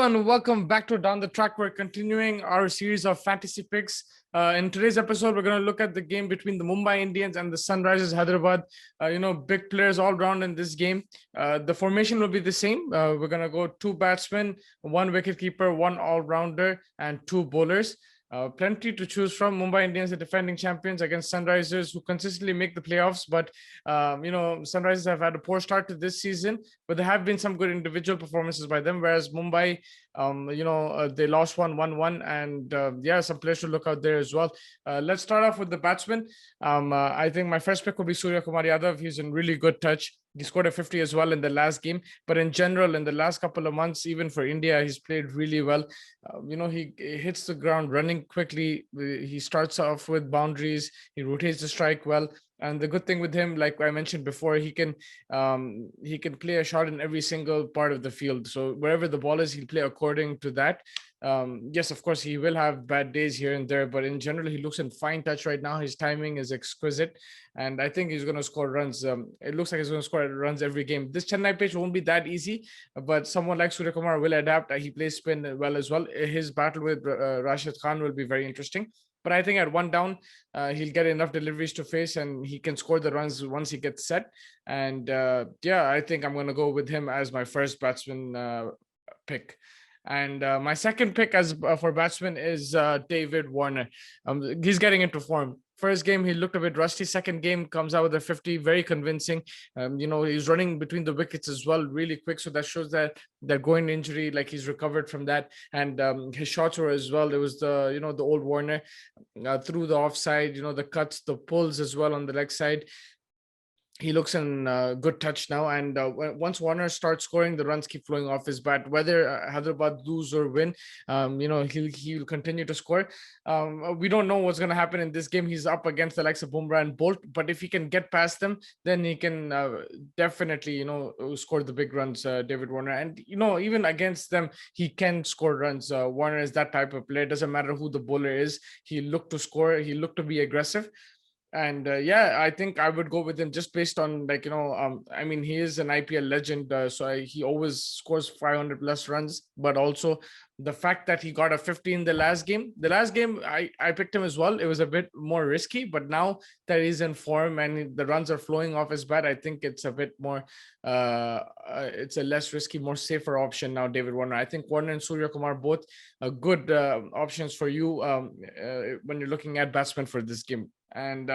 Hello and welcome back to Down the Track. We're continuing our series of fantasy picks. In today's episode, we're going to look at the game between the Mumbai Indians and the Sunrisers Hyderabad. Big players all round in this game. The formation will be the same. We're going to go two batsmen, one wicketkeeper, one all-rounder, and two bowlers. Plenty to choose from. Mumbai Indians, the defending champions, against Sunrisers, who consistently make the playoffs. But Sunrisers have had a poor start to this season, but there have been some good individual performances by them. Whereas Mumbai, they lost 1-1, and some players to look out there as well. Let's start off with the batsmen. I think my first pick will be Surya Kumar Yadav. He's in really good touch. He scored a 50 as well in the last game. But in general, in the last couple of months, even for India, he's played really well. He hits the ground running quickly. He starts off with boundaries. He rotates the strike well. And the good thing with him, like I mentioned before, he can play a shot in every single part of the field. So wherever the ball is, he'll play according to that. Yes, of course, he will have bad days here and there, but in general, he looks in fine touch right now. His timing is exquisite, and I think he's going to score runs. It looks like he's going to score runs every game. This Chennai pitch won't be that easy, but someone like Surya Kumar will adapt. He plays spin well as well. His battle with Rashid Khan will be very interesting. But I think at one down, he'll get enough deliveries to face, and he can score the runs once he gets set. And I think I'm going to go with him as my first batsman pick. And my second pick for batsman is David Warner. He's getting into form. First game, he looked a bit rusty. Second game, comes out with a 50, very convincing. He's running between the wickets as well, really quick. So that shows that going injury, like he's recovered from that. And his shots were as well. There was the old Warner through the offside, the cuts, the pulls as well on the leg side. He looks in good touch now, and once Warner starts scoring, the runs keep flowing off his bat. Whether Hyderabad lose or win, he'll continue to score. We don't know what's going to happen in this game. He's up against the likes of Bumrah and Bolt, but if he can get past them, then he can definitely score the big runs. David Warner, and even against them, he can score runs. Warner is that type of player. It doesn't matter who the bowler is. He looked to score. He looked to be aggressive. And I think I would go with him just based on he is an IPL legend, so he always scores 500 plus runs. But also the fact that he got a 50 in the last game. I picked him as well. It was a bit more risky, but now that he's in form and the runs are flowing off his bat, I think it's a bit more. It's a less risky, more safer option now. David Warner. I think Warner and Surya Kumar both good options for you when you're looking at batsmen for this game. And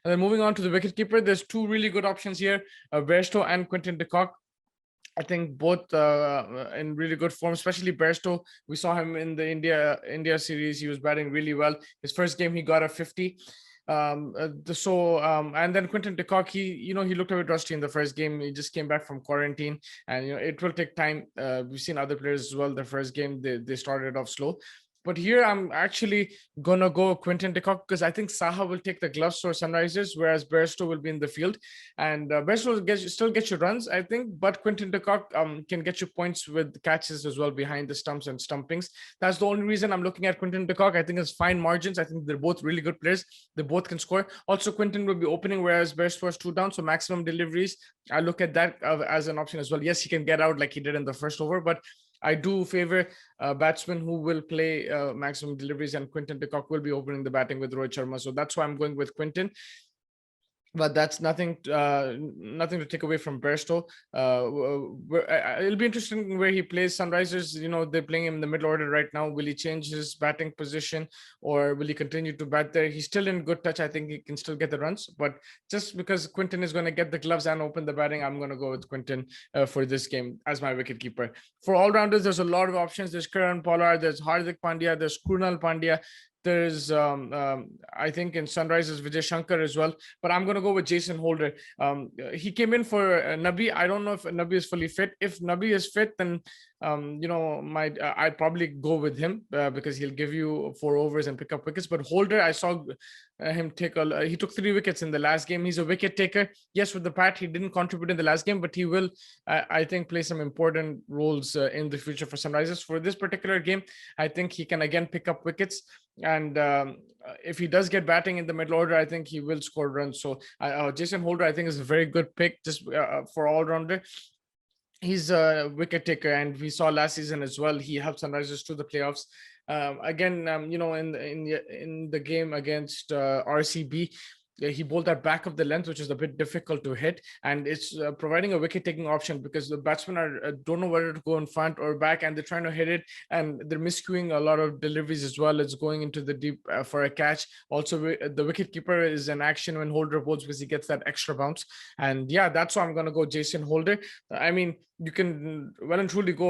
then moving on to the wicketkeeper, there's two really good options here, Bairstow and Quinton de Kock. I think both in really good form, especially Bairstow. We saw him in the India series. He was batting really well. His first game, he got a 50. And then Quinton de Kock, he looked a bit rusty in the first game. He just came back from quarantine, and it will take time. We've seen other players as well. The first game, they started off slow. But here I'm actually going to go Quinton de Kock because I think Saha will take the gloves for Sunrisers, whereas Bairstow will be in the field. And Bairstow still gets you runs, I think, but Quinton de Kock can get you points with catches as well behind the stumps and stumpings. That's the only reason I'm looking at Quinton de Kock. I think it's fine margins. I think they're both really good players. They both can score. Also, Quinton will be opening, whereas Bairstow has two down, so maximum deliveries. I look at that as an option as well. Yes, he can get out like he did in the first over, but I do favor batsmen who will play maximum deliveries, and Quinton de Kock will be opening the batting with Rohit Sharma. So that's why I'm going with Quinton. But that's nothing to take away from Bairstow. It'll be interesting where he plays. Sunrisers, they're playing him in the middle order right now. Will he change his batting position, or will he continue to bat there? He's still in good touch. I think he can still get the runs. But just because Quinton is going to get the gloves and open the batting, I'm going to go with Quinton for this game as my wicketkeeper. For all-rounders, there's a lot of options. There's Karan Pollard, there's Hardik Pandya, there's Krunal Pandya. There's, I think in Sunrisers, Vijay Shankar as well. But I'm going to go with Jason Holder. He came in for Nabi. I don't know if Nabi is fully fit. If Nabi is fit, then I'd probably go with him because he'll give you 4 overs and pick up wickets. But Holder, I saw him he took 3 wickets in the last game. He's a wicket taker. Yes, with the bat, he didn't contribute in the last game, but he will, I think, play some important roles in the future for Sunrisers. For this particular game, I think he can again pick up wickets. And if he does get batting in the middle order, I think he will score runs. So Jason Holder, I think, is a very good pick just for all-rounder. he's a wicket taker, and we saw last season as well. He helped Sunrisers to the playoffs. Again, in the game against RCB, he bowled that back of the length, which is a bit difficult to hit, and it's providing a wicket-taking option because the batsmen are don't know whether to go in front or back, and they're trying to hit it, and they're miscuing a lot of deliveries as well. It's going into the deep for a catch. Also, the wicket keeper is in action when Holder bowls because he gets that extra bounce. And yeah, that's why I'm gonna go Jason Holder. I mean, you can well and truly go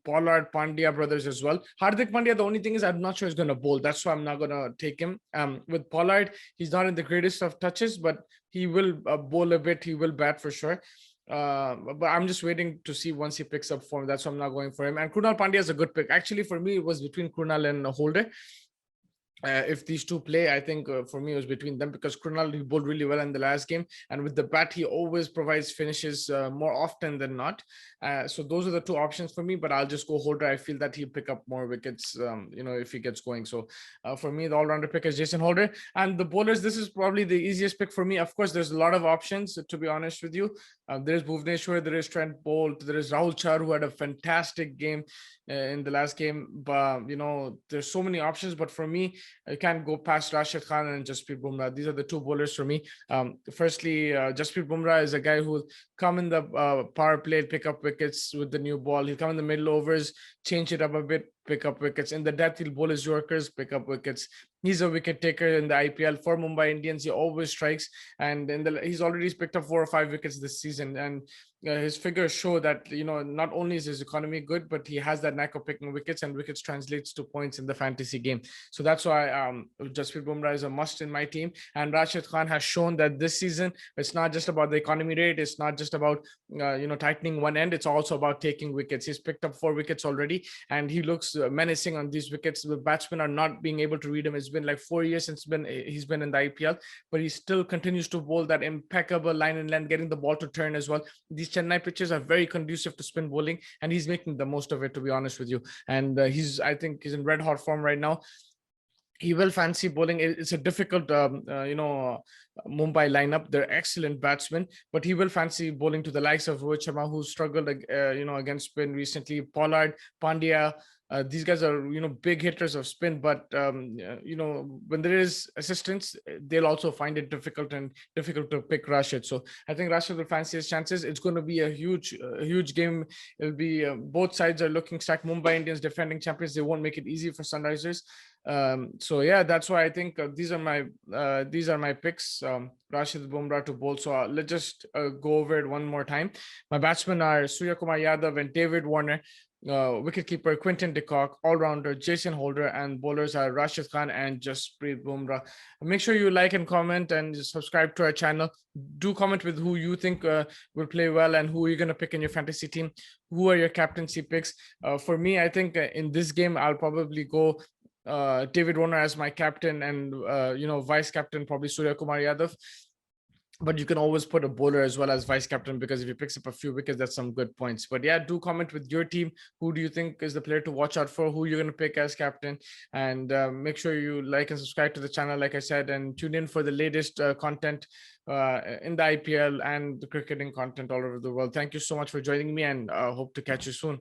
Pollard, Pandya brothers as well. Hardik Pandya, the only thing is I'm not sure he's going to bowl. That's why I'm not going to take him. With Pollard, he's not in the greatest of touches, but he will bowl a bit. He will bat for sure. But I'm just waiting to see once he picks up form. That's why I'm not going for him. And Krunal Pandya is a good pick. Actually, for me, it was between Krunal and Holder. If these two play, I think for me it was between them because Krunal, he bowled really well in the last game, and with the bat he always provides finishes more often than not. So those are the two options for me, but I'll just go Holder. I feel that he'll pick up more wickets, if he gets going. So for me, the all-rounder pick is Jason Holder. And the bowlers, this is probably the easiest pick for me. Of course, there's a lot of options, to be honest with you. There's Bhuvneshwar, there is Trent Bolt, there is Rahul Chahar, who had a fantastic game in the last game. But there's so many options, but for me, I can't go past Rashid Khan and Jasprit Bumrah. These are the two bowlers for me. Firstly, Jasprit Bumrah is a guy who will come in the power play, pick up wickets with the new ball. He'll come in the middle overs, change it up a bit, pick up wickets. In the death, he'll bowl his Yorkers, pick up wickets. He's a wicket taker in the IPL for Mumbai Indians. He always strikes, and he's already picked up 4 or 5 wickets this season. And his figures show that not only is his economy good, but he has that knack of picking wickets, and wickets translates to points in the fantasy game. So that's why Jasprit Bumrah is a must in my team. And Rashid Khan has shown that this season it's not just about the economy rate. It's not just about tightening one end. It's also about taking wickets. He's picked up 4 wickets already, and he looks menacing on these wickets. The batsmen are not being able to read him. It's been like 4 years since he's been in the IPL, but he still continues to bowl that impeccable line and length, getting the ball to turn as well. These Chennai pitches are very conducive to spin bowling, and he's making the most of it, to be honest with you. And I think he's in red hot form right now. He will fancy bowling. It's a difficult, Mumbai lineup. They're excellent batsmen, but he will fancy bowling to the likes of Rohit Sharma, who struggled, against spin recently. Pollard, Pandya. These guys are, big hitters of spin, but when there is assistance, they'll also find it difficult to pick Rashid. So I think Rashid will fancy his chances. It's going to be a huge game. It'll be both sides are looking stacked. Mumbai Indians, defending champions, they won't make it easy for Sunrisers. So yeah, that's why I think these are my picks. Rashid, Bumrah to bowl. So let's just go over it one more time. My batsmen are Surya Kumar Yadav and David Warner. Wicketkeeper Quinton de Kock, all-rounder Jason Holder, and bowlers are Rashid Khan and Jasprit Bumrah. Make sure you like and comment and subscribe to our channel. Do comment with who you think will play well and who you're going to pick in your fantasy team. Who are your captaincy picks? For me, I think in this game, I'll probably go David Warner as my captain, and vice captain probably Surya Kumar Yadav. But you can always put a bowler as well as vice captain, because if he picks up a few wickets, that's some good points. But yeah, do comment with your team. Who do you think is the player to watch out for? Who you're going to pick as captain? And make sure you like and subscribe to the channel, like I said, and tune in for the latest content in the IPL and the cricketing content all over the world. Thank you so much for joining me, and hope to catch you soon.